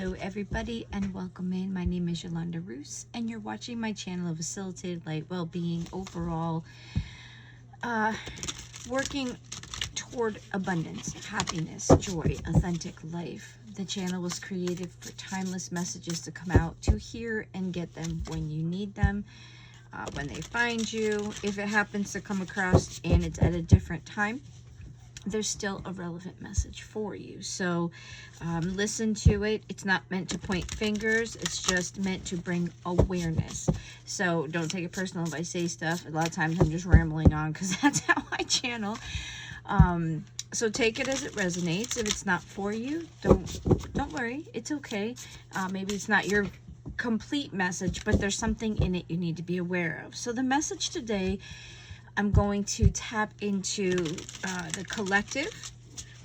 Hello everybody and welcome in. My name is Yolanda Roos and you're watching my channel of Facilitated Light Wellbeing, overall working toward abundance, happiness, joy, authentic life. The channel was created for timeless messages to come out to hear and get them when you need them, when they find you. If it happens to come across and it's at a different time, there's still a relevant message for you. So listen to it. It's not meant to point fingers. It's just meant to bring awareness. So don't take it personal if I say stuff. A lot of times I'm just rambling on because that's how I channel. So take it as it resonates. If it's not for you, don't worry. It's okay. Maybe it's not your complete message, but there's something in it you need to be aware of. So the message today, I'm going to tap into the collective,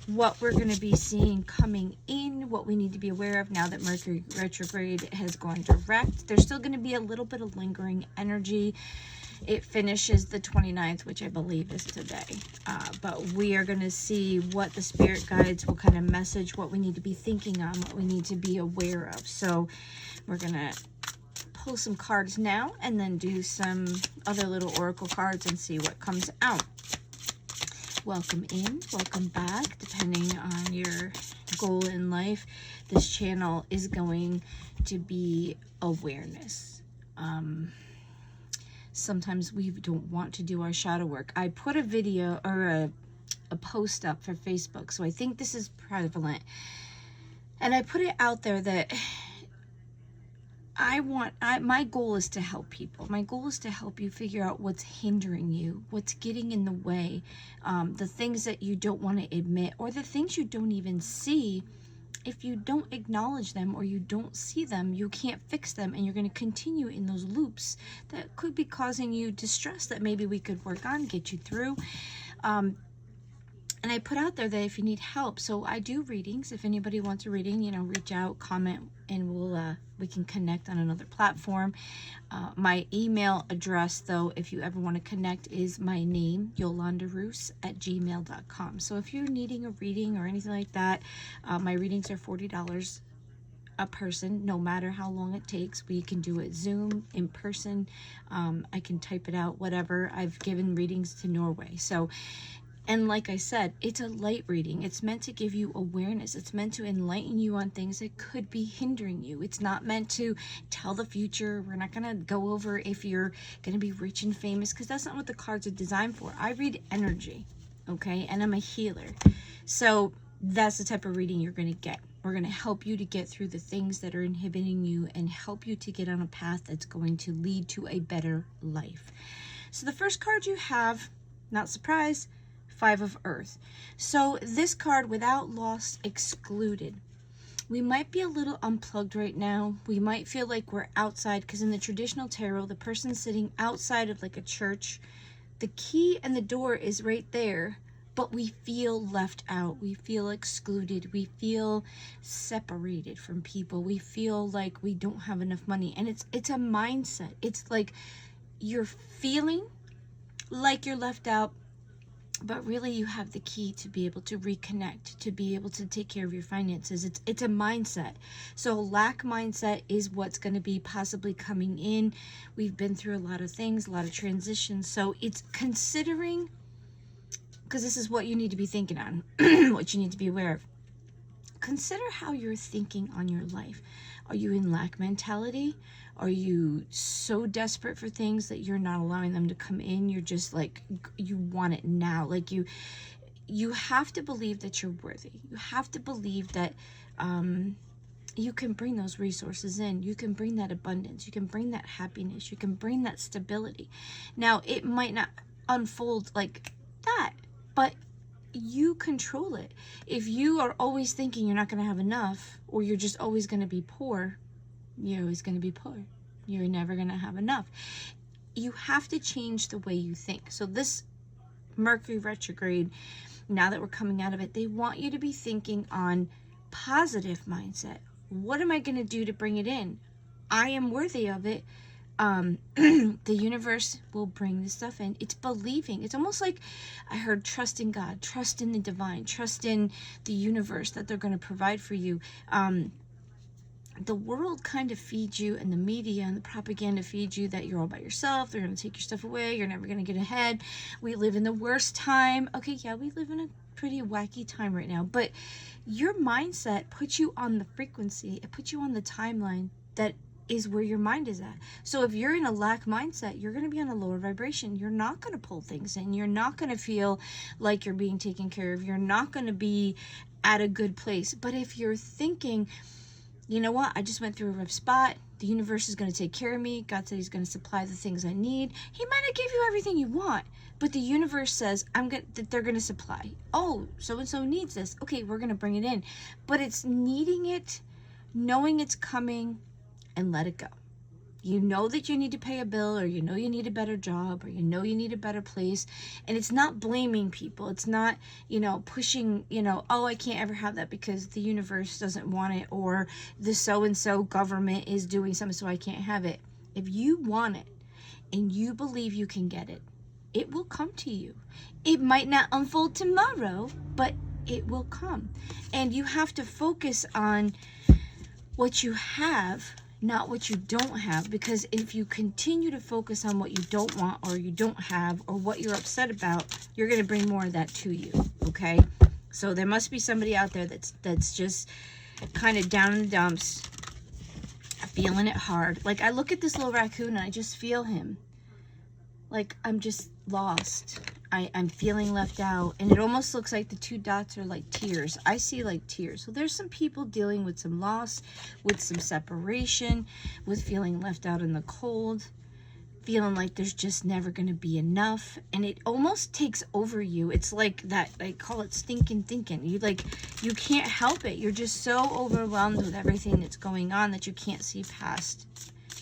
what we're going to be seeing coming in, what we need to be aware of now that Mercury retrograde has gone direct. There's still going to be a little bit of lingering energy. It finishes the 29th, which I believe is today. But we are going to see what the spirit guides, what kind of message, what we need to be thinking on, what we need to be aware of. So we're going to pull some cards now and then do some other little oracle cards and see what comes out. Welcome in, welcome back, depending on your goal in life. This channel is going to be awareness. Sometimes we don't want to do our shadow work. I put a video or a post up for Facebook, so I think this is prevalent, and I put it out there that my goal is to help people. My goal is to help you figure out what's hindering you, what's getting in the way, the things that you don't want to admit, or the things you don't even see. If you don't acknowledge them or you don't see them, you can't fix them, and you're going to continue in those loops that could be causing you distress that maybe we could work on, get you through. And I put out there that if you need help, so I do readings. If anybody wants a reading, reach out, comment, and we can connect on another platform. My email address, though, if you ever want to connect, is my name, yolandaroos@gmail.com. So if you're needing a reading or anything like that, my readings are $40 a person, no matter how long it takes. We can do it Zoom, in person. I can type it out, whatever. I've given readings to Norway. So, and like I said, it's a light reading. It's meant to give you awareness. It's meant to enlighten you on things that could be hindering you. It's not meant to tell the future. We're not going to go over if you're going to be rich and famous, because that's not what the cards are designed for. I read energy, okay? And I'm a healer. So that's the type of reading you're going to get. We're going to help you to get through the things that are inhibiting you and help you to get on a path that's going to lead to a better life. So the first card you have, not surprised, Five of Earth. So this card, without loss excluded. We might be a little unplugged right now. We might feel like we're outside, because in the traditional tarot, the person's sitting outside of like a church. The key and the door is right there, but we feel left out. We feel excluded. We feel separated from people. We feel like we don't have enough money. And it's a mindset. It's like you're feeling like you're left out, but really you have the key to be able to reconnect, to be able to take care of your finances. It's a mindset. So lack mindset is what's going to be possibly coming in. We've been through a lot of things, a lot of transitions. So it's considering, because this is what you need to be thinking on, what you need to be aware of. Consider how you're thinking on your life. Are you in lack mentality? Are you so desperate for things that you're not allowing them to come in? You're just like, you want it now. Like you have to believe that you're worthy. You have to believe that you can bring those resources in. You can bring that abundance. You can bring that happiness. You can bring that stability. Now, it might not unfold like that, but you control it. If you are always thinking you're not going to have enough, or you're just always going to be poor, you're always going to be poor. You're never going to have enough. You have to change the way you think. So this Mercury retrograde, now that we're coming out of it, they want you to be thinking on positive mindset. What am I going to do to bring it in? I am worthy of it. The universe will bring this stuff in. It's believing. It's almost like I heard trust in God, trust in the divine, trust in the universe that they're going to provide for you. the world kind of feeds you, and the media and the propaganda feeds you that you're all by yourself. They're going to take your stuff away. You're never going to get ahead. We live in the worst time. Okay, yeah, we live in a pretty wacky time right now, but your mindset puts you on the frequency. It puts you on the timeline that is where your mind is at. So if you're in a lack mindset, you're going to be on a lower vibration. You're not going to pull things in. You're not going to feel like you're being taken care of. You're not going to be at a good place. But if you're thinking, you know what, I just went through a rough spot, the universe is going to take care of me, God said he's going to supply the things I need. He might not give you everything you want, but the universe says that they're going to supply. Oh, so-and-so needs this. Okay, we're going to bring it in. But it's needing it, knowing it's coming, and let it go. You know that you need to pay a bill, or you know you need a better job, or you know you need a better place. And it's not blaming people. It's not, pushing, oh, I can't ever have that because the universe doesn't want it, or the so-and-so government is doing something so I can't have it. If you want it and you believe you can get it, it will come to you. It might not unfold tomorrow, but it will come. And you have to focus on what you have, not what you don't have, because if you continue to focus on what you don't want, or you don't have, or what you're upset about, you're going to bring more of that to you. Okay, so there must be somebody out there that's just kind of down in the dumps, feeling it hard. Like, I look at this little raccoon and I just feel him. Like, I'm just lost. I'm feeling left out, and it almost looks like the two dots are like tears. I see like tears. So there's some people dealing with some loss, with some separation, with feeling left out in the cold, feeling like there's just never going to be enough, and it almost takes over you. It's like that, I call it stinking thinking. You can't help it. You're just so overwhelmed with everything that's going on that you can't see past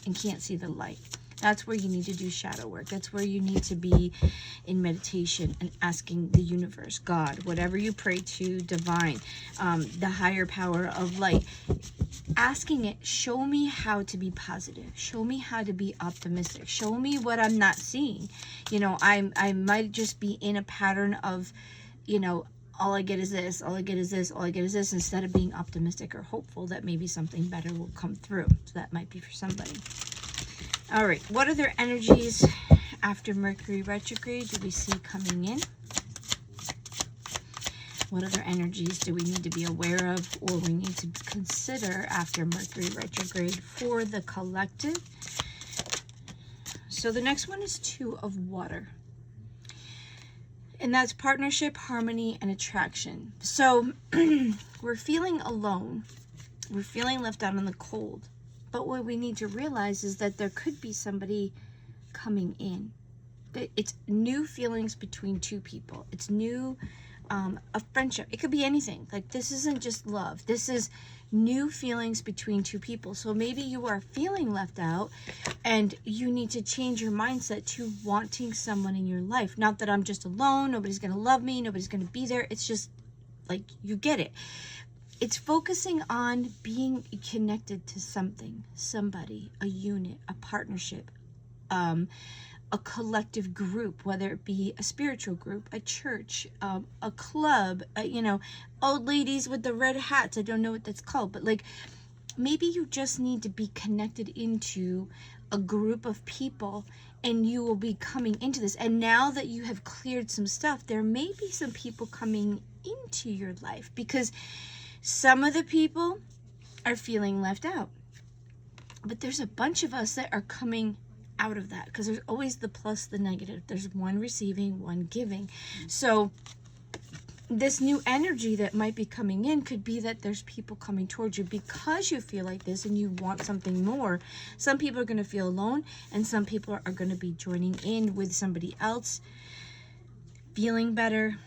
and can't see the light. That's where you need to do shadow work. That's where you need to be in meditation and asking the universe, God, whatever you pray to, divine, the higher power of light, asking it, show me how to be positive. Show me how to be optimistic. Show me what I'm not seeing. I might just be in a pattern of, all I get is this, all I get is this, all I get is this, instead of being optimistic or hopeful that maybe something better will come through. So that might be for somebody. All right, what other energies after Mercury retrograde do we see coming in? What other energies do we need to be aware of, or we need to consider after Mercury retrograde for the collective? So the next one is Two of Water. And that's partnership, harmony, and attraction. So we're feeling alone. We're feeling left out in the cold. But what we need to realize is that there could be somebody coming in. It's new feelings between two people. It's new, a friendship. It could be anything. Like, this isn't just love. This is new feelings between two people. So maybe you are feeling left out and you need to change your mindset to wanting someone in your life. Not that I'm just alone. Nobody's going to love me. Nobody's going to be there. It's just like, you get it. It's focusing on being connected to something, somebody, a unit, a partnership, a collective group, whether it be a spiritual group, a church, a club, old ladies with the red hats. I don't know what that's called, but like, maybe you just need to be connected into a group of people, and you will be coming into this. And now that you have cleared some stuff, there may be some people coming into your life, because some of the people are feeling left out, but there's a bunch of us that are coming out of that, because there's always the plus, the negative. There's one receiving, one giving. So this new energy that might be coming in could be that there's people coming towards you because you feel like this and you want something more. Some people are going to feel alone, and some people are going to be joining in with somebody else, feeling better,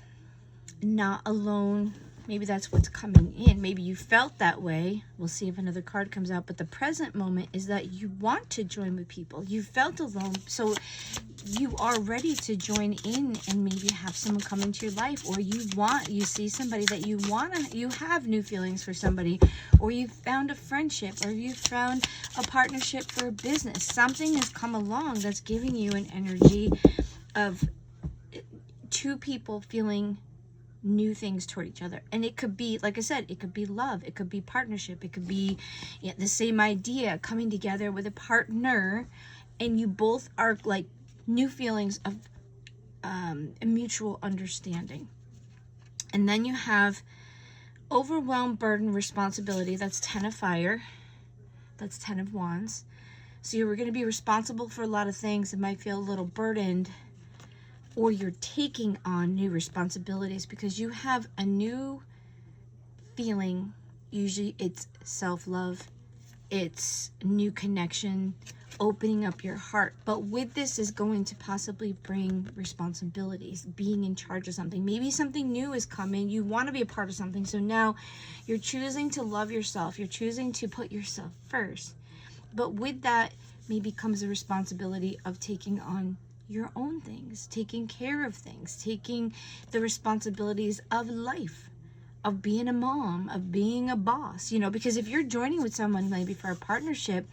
not alone. Maybe that's what's coming in. Maybe you felt that way. We'll see if another card comes out. But the present moment is that you want to join with people. You felt alone, so you are ready to join in and maybe have someone come into your life. Or you see somebody that you have new feelings for somebody. Or you found a friendship. Or you found a partnership for a business. Something has come along that's giving you an energy of two people feeling new things toward each other. And it could be, like I said, it could be love, it could be partnership, it could be the same idea, coming together with a partner, and you both are like new feelings of a mutual understanding. And then you have overwhelm, burden, responsibility. That's 10 of fire. That's 10 of wands. So you're going to be responsible for a lot of things that might feel a little burdened, or you're taking on new responsibilities because you have a new feeling. Usually it's self-love, it's new connection, opening up your heart. But with this is going to possibly bring responsibilities, being in charge of something. Maybe something new is coming. You want to be a part of something. So now you're choosing to love yourself. You're choosing to put yourself first. But with that maybe comes the responsibility of taking on your own things, taking care of things, taking the responsibilities of life, of being a mom, of being a boss, because if you're joining with someone maybe for a partnership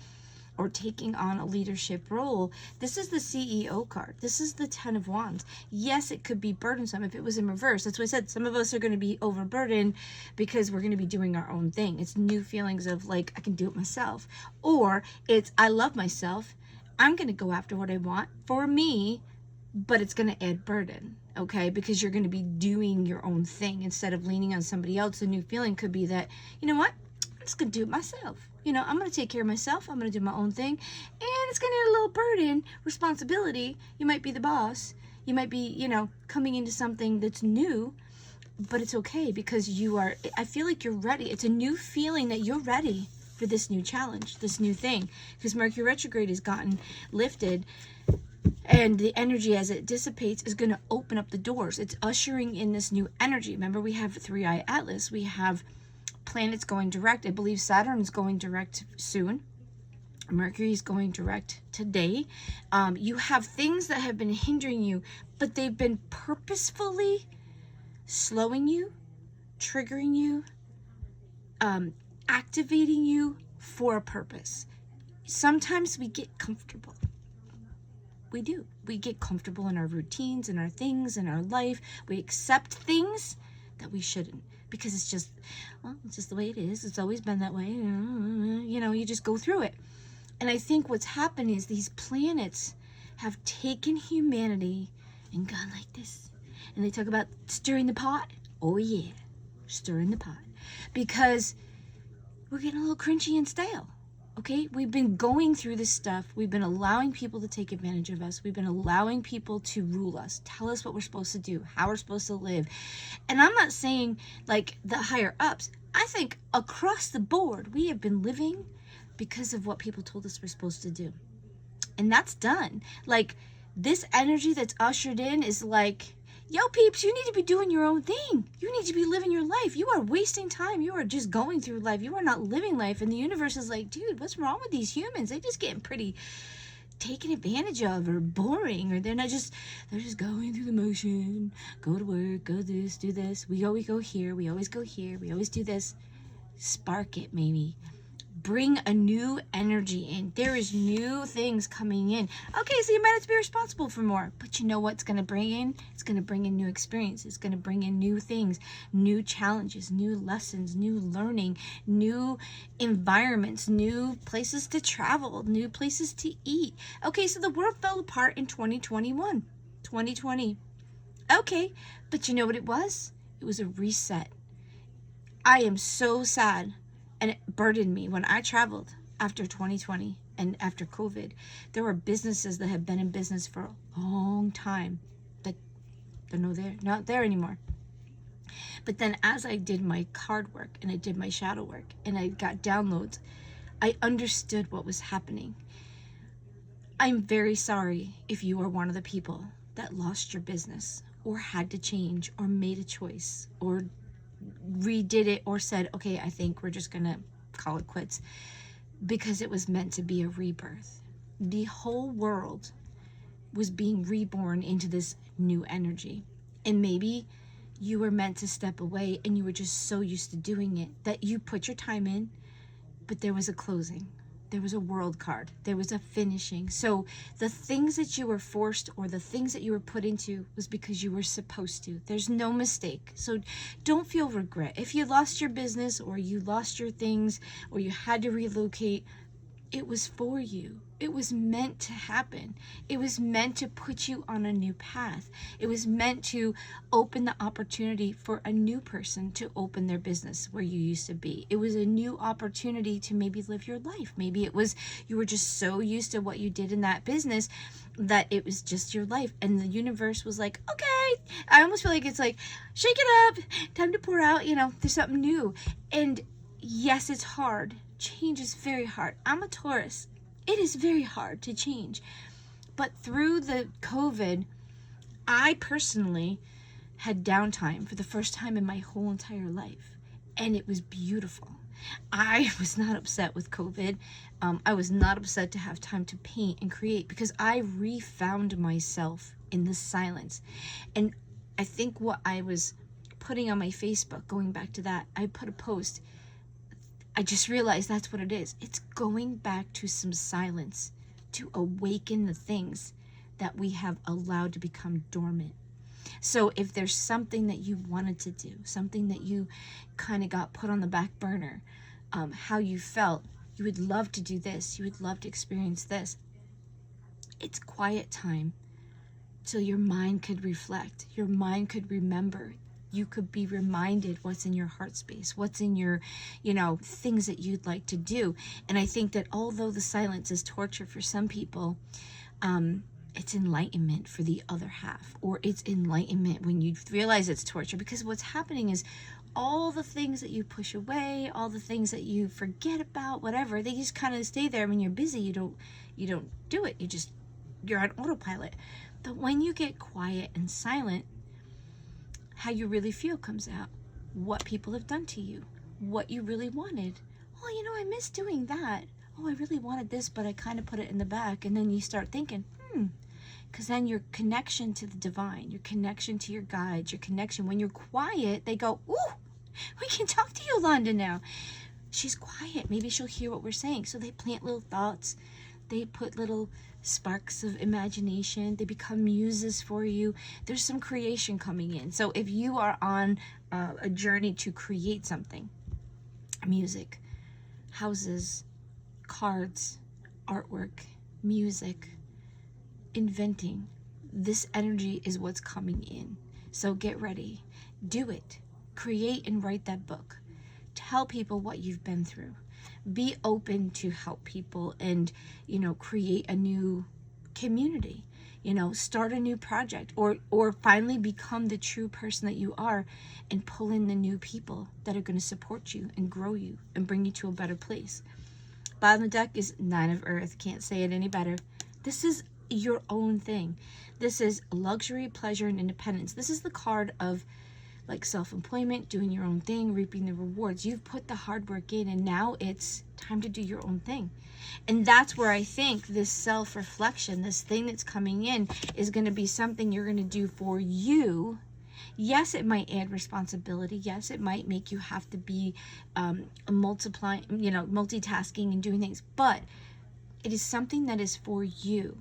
or taking on a leadership role, this is the CEO card. This is the 10 of wands. Yes, it could be burdensome if it was in reverse. That's why I said some of us are going to be overburdened because we're going to be doing our own thing. It's new feelings of like, I can do it myself. Or it's, I love myself. I'm going to go after what I want for me, but it's going to add burden, okay? Because you're going to be doing your own thing instead of leaning on somebody else. A new feeling could be that, you know what? I'm just going to do it myself. I'm going to take care of myself. I'm going to do my own thing. And it's going to add a little burden, responsibility. You might be the boss. You might be, coming into something that's new, but it's okay because I feel like you're ready. It's a new feeling that you're ready for this new challenge, this new thing, because Mercury retrograde has gotten lifted, and the energy as it dissipates is going to open up the doors. It's ushering in this new energy. Remember, we have 3i Atlas. We have planets going direct. I believe Saturn's going direct soon. Mercury's going direct today. You have things that have been hindering you, but they've been purposefully slowing you, triggering you, activating you for a purpose. Sometimes we get comfortable. We do. We get comfortable in our routines, in our things, in our life. We accept things that we shouldn't because it's just the way it is. It's always been that way. You just go through it. And I think what's happened is these planets have taken humanity and gone like this. And they talk about stirring the pot. Oh yeah, stirring the pot. Because we're getting a little crunchy and stale. Okay, we've been going through this stuff. We've been allowing people to take advantage of us. We've been allowing people to rule us, tell us what we're supposed to do, how we're supposed to live. And I'm not saying like the higher ups. I think across the board, we have been living because of what people told us we're supposed to do. And that's done. Like this energy that's ushered in is like, yo peeps, you need to be doing your own thing. You need to be living your life. You are wasting time. You are just going through life. You are not living life. And the universe is like, dude, what's wrong with these humans? They just getting pretty taken advantage of or boring, or they're just going through the motion. Go to work, go this, do this. We always go here. We always go here. We always do this. Spark it, maybe. Bring a new energy in. There is new things coming in. Okay, so you might have to be responsible for more. But you know what's going to bring in? It's going to bring in new experiences. It's going to bring in new things, new challenges, new lessons, new learning, new environments, new places to travel, new places to eat. Okay, so the world fell apart in 2021. 2020. Okay, but you know what it was? It was a reset. I am so sad. And it burdened me when I traveled after 2020 and after COVID. There were businesses that have been in business for a long time that they're not there anymore. But then as I did my card work and I did my shadow work and I got downloads, I understood what was happening. I'm very sorry if you are one of the people that lost your business or had to change or made a choice or redid it or said, okay, I think we're just gonna call it quits, because it was meant to be a rebirth. The whole world was being reborn into this new energy, and maybe you were meant to step away and you were just so used to doing it that you put your time in, but there was a closing. there was a world card, there was a finishing. So the things that you were forced or the things that you were put into was because you were supposed to. There's no mistake. So don't feel regret. If you lost your business or you lost your things or you had to relocate, it was for you. It was meant to happen. It was meant to put you on a new path. It was meant to open the opportunity for a new person to open their business where you used to be. It was a new opportunity to maybe live your life. Maybe it was you were just so used to what you did in that business that it was just your life. And the universe was like, okay, I almost feel like it's like, shake it up, time to pour out, there's something new. And yes, it's hard. Change is very hard. I'm a Taurus. It is very hard to change. But through the COVID, I personally had downtime for the first time in my whole entire life. And it was beautiful. I was not upset with COVID. I was not upset to have time to paint and create because I refound myself in the silence. And I think what I was putting on my Facebook, going back to that, I put a post. I just realized that's what it is. It's going back to some silence to awaken the things that we have allowed to become dormant. So if there's something that you wanted to do, something that you kind of got put on the back burner, how you felt, you would love to do this, you would love to experience this. It's quiet time till your mind could reflect, your mind could remember. You could be reminded what's in your heart space, what's in your, things that you'd like to do. And I think that although the silence is torture for some people, it's enlightenment for the other half, or it's enlightenment when you realize it's torture, because what's happening is all the things that you push away, all the things that you forget about, whatever, they just kind of stay there. When you're busy, you don't do it. You're on autopilot. But when you get quiet and silent, how you really feel comes out. What people have done to you. What you really wanted. Oh, I miss doing that. Oh, I really wanted this, but I kind of put it in the back. And then you start thinking, because then your connection to the divine, your connection to your guides, your connection, when you're quiet, they go, ooh, we can talk to Yolanda now. She's quiet. Maybe she'll hear what we're saying. So they plant little thoughts. They put little sparks of imagination. They become muses for you. There's some creation coming in. So if you are on a journey to create something, music, houses, cards, artwork, music, inventing, this energy is what's coming in. So get ready. Do it. Create and write that book. Tell people what you've been through. Be open to help people and, create a new community, start a new project, or finally become the true person that you are and pull in the new people that are going to support you and grow you and bring you to a better place. Bottom of the deck is Nine of Earth. Can't say it any better. This is your own thing. This is luxury, pleasure, and independence. This is the card of like self-employment, doing your own thing, reaping the rewards. You've put the hard work in, and now it's time to do your own thing. And that's where I think this self-reflection, this thing that's coming in, is going to be something you're going to do for you. Yes, it might add responsibility. Yes, it might make you have to be multitasking and doing things. But it is something that is for you.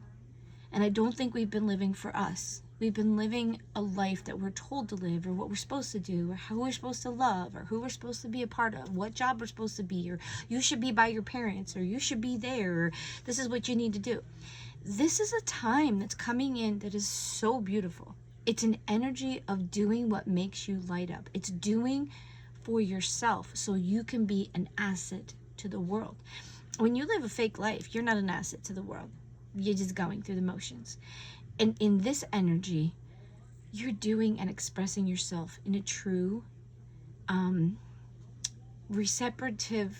And I don't think we've been living for us. We've been living a life that we're told to live, or what we're supposed to do, or how we're supposed to love, or who we're supposed to be a part of, what job we're supposed to be, or you should be by your parents, or you should be there, or this is what you need to do. This is a time that's coming in that is so beautiful. It's an energy of doing what makes you light up. It's doing for yourself so you can be an asset to the world. When you live a fake life, you're not an asset to the world. You're just going through the motions. And in this energy, you're doing and expressing yourself in a true, receptive,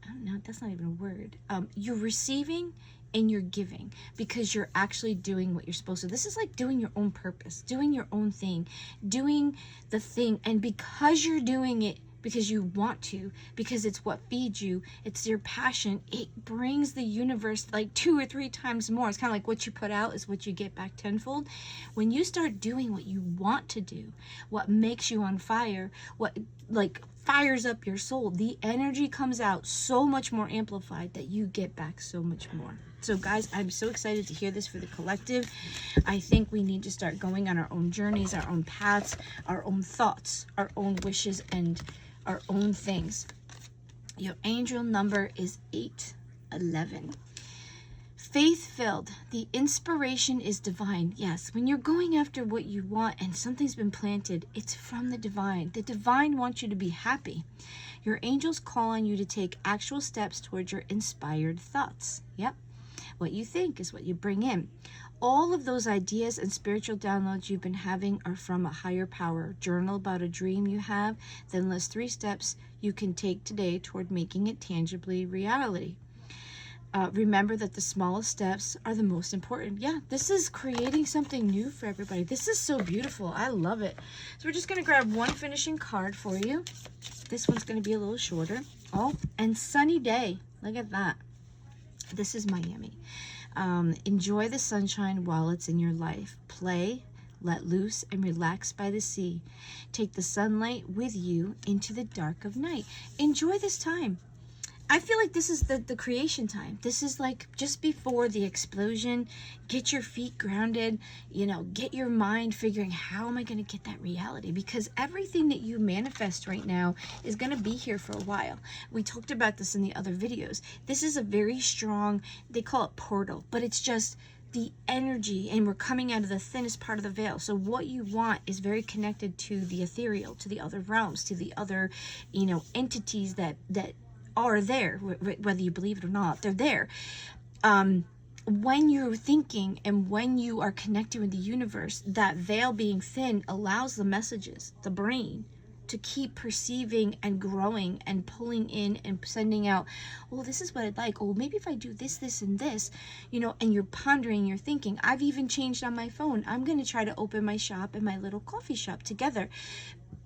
I don't know, that's not even a word. You're receiving and you're giving because you're actually doing what you're supposed to. This is like doing your own purpose, doing your own thing, doing the thing. And because you're doing it, because you want to, because it's what feeds you, it's your passion, it brings the universe like 2 or 3 times more. It's kind of like what you put out is what you get back tenfold. When you start doing what you want to do, what makes you on fire, what like fires up your soul. The energy comes out so much more amplified that you get back so much more. So guys, I'm so excited to hear this for the collective. I think we need to start going on our own journeys, our own paths, our own thoughts, our own wishes, and our own things. Your angel number is 811. Faith-filled. The inspiration is divine. Yes, when you're going after what you want and something's been planted, it's from the divine. The divine wants you to be happy. Your angels call on you to take actual steps towards your inspired thoughts. Yep. What you think is what you bring in. All of those ideas and spiritual downloads you've been having are from a higher power. Journal about a dream you have, then list 3 steps you can take today toward making it tangibly reality. Remember that the smallest steps are the most important. Yeah, this is creating something new for everybody. This is so beautiful. I love it. So we're just going to grab one finishing card for you. This one's going to be a little shorter. Oh, and sunny day. Look at that. This is Miami. Enjoy the sunshine while it's in your life. Play, let loose, and relax by the sea. Take the sunlight with you into the dark of night. Enjoy this time. I feel like this is the creation time. This is like just before the explosion. Get your feet grounded, you know, get your mind figuring, how am I going to get that reality? Because everything that you manifest right now is going to be here for a while. We talked about this in the other videos. This is a very strong, they call it portal, but it's just the energy, and we're coming out of the thinnest part of the veil. So what you want is very connected to the ethereal, to the other realms, to the other, you know, entities that are there, whether you believe it or not, they're there. When you're thinking and when you are connecting with the universe, that veil being thin allows the messages, the brain, to keep perceiving and growing and pulling in and sending out, well, this is what I'd like. Oh, maybe if I do this, this, and this, you know, and you're pondering, you're thinking. I've even changed on my phone. I'm going to try to open my shop and my little coffee shop together.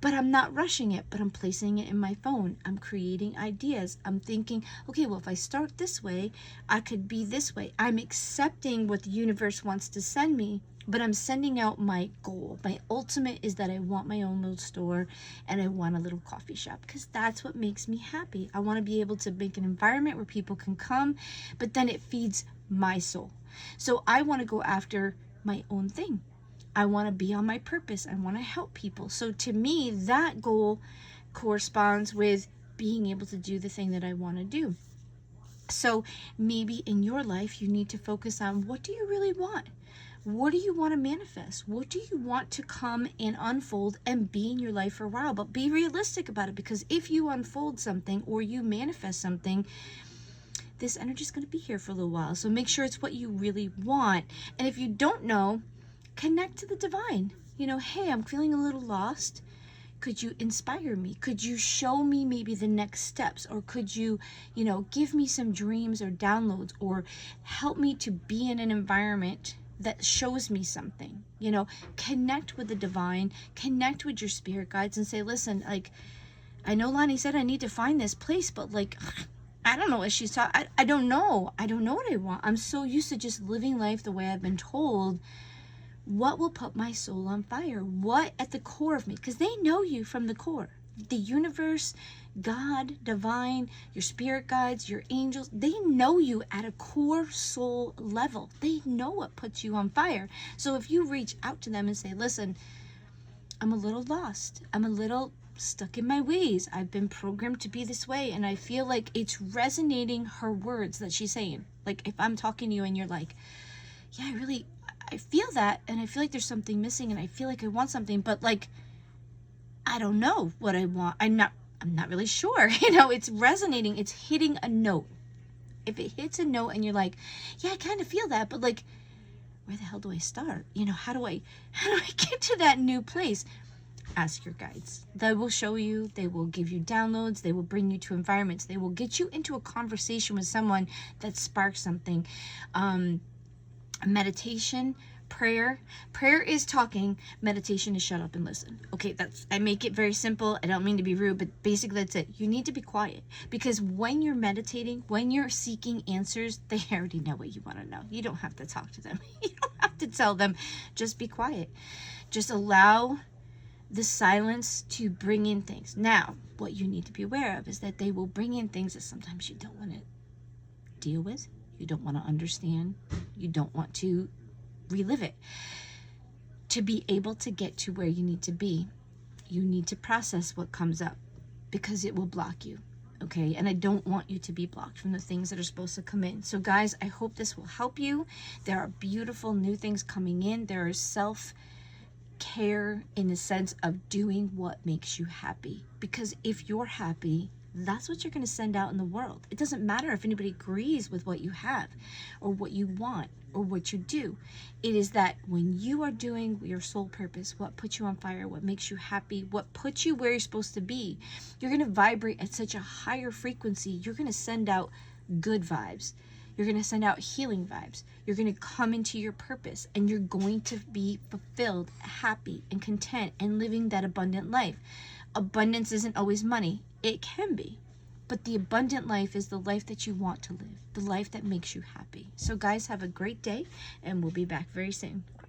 But I'm not rushing it, but I'm placing it in my phone. I'm creating ideas. I'm thinking, okay, well, if I start this way, I could be this way. I'm accepting what the universe wants to send me, but I'm sending out my goal. My ultimate is that I want my own little store and I want a little coffee shop, because that's what makes me happy. I want to be able to make an environment where people can come, but then it feeds my soul. So I want to go after my own thing. I want to be on my purpose. I want to help people. So to me, that goal corresponds with being able to do the thing that I want to do. So maybe in your life, you need to focus on, what do you really want? What do you want to manifest? What do you want to come and unfold and be in your life for a while? But be realistic about it, because if you unfold something or you manifest something, this energy is going to be here for a little while. So make sure it's what you really want. And if you don't know, connect to the divine. You know, hey, I'm feeling a little lost. Could you inspire me? Could you show me maybe the next steps? Or could you, you know, give me some dreams or downloads, or help me to be in an environment that shows me something? You know, connect with the divine, connect with your spirit guides and say, listen, like, I know Lonnie said I need to find this place, but like, I don't know what she's talking. I don't know. I don't know what I want. I'm so used to just living life the way I've been told. What will put my soul on fire? What at the core of me? Because they know you from the core. The universe, God, divine, your spirit guides, your angels, they know you at a core soul level. They know what puts you on fire. So if you reach out to them and say, listen, I'm a little lost. I'm a little stuck in my ways. I've been programmed to be this way, and I feel like it's resonating, her words that she's saying. Like if I'm talking to you and you're like, yeah, I feel that, and I feel like there's something missing, and I feel like I want something, but like, I don't know what I want. I'm not really sure. You know, it's resonating. It's hitting a note. If it hits a note and you're like, yeah, I kind of feel that, but like, where the hell do I start? You know, how do I get to that new place? Ask your guides. They will show you. They will give you downloads. They will bring you to environments. They will get you into a conversation with someone that sparks something. Meditation, prayer is talking, meditation is shut up and listen. Okay, I make it very simple. I don't mean to be rude, but basically that's it. You need to be quiet, because when you're meditating, when you're seeking answers, they already know what you want to know. You don't have to talk to them. You don't have to tell them. Just be quiet. Just allow the silence to bring in things. Now, what you need to be aware of is that they will bring in things that sometimes you don't want to deal with, you don't want to understand, you don't want to relive it. To be able to get to where you need to be, you need to process what comes up, because it will block you. Okay, and I don't want you to be blocked from the things that are supposed to come in. So guys, I hope this will help you. There are beautiful new things coming in. There is self-care in the sense of doing what makes you happy. Because if you're happy, that's what you're going to send out in the world. It doesn't matter if anybody agrees with what you have or what you want or what you do. It is that when you are doing your soul purpose, what puts you on fire, what makes you happy, what puts you where you're supposed to be, you're going to vibrate at such a higher frequency. You're going to send out good vibes. You're going to send out healing vibes. You're going to come into your purpose, and you're going to be fulfilled, happy, and content, and living that abundant life. Abundance isn't always money. It can be. But the abundant life is the life that you want to live, the life that makes you happy. So guys, have a great day, and we'll be back very soon.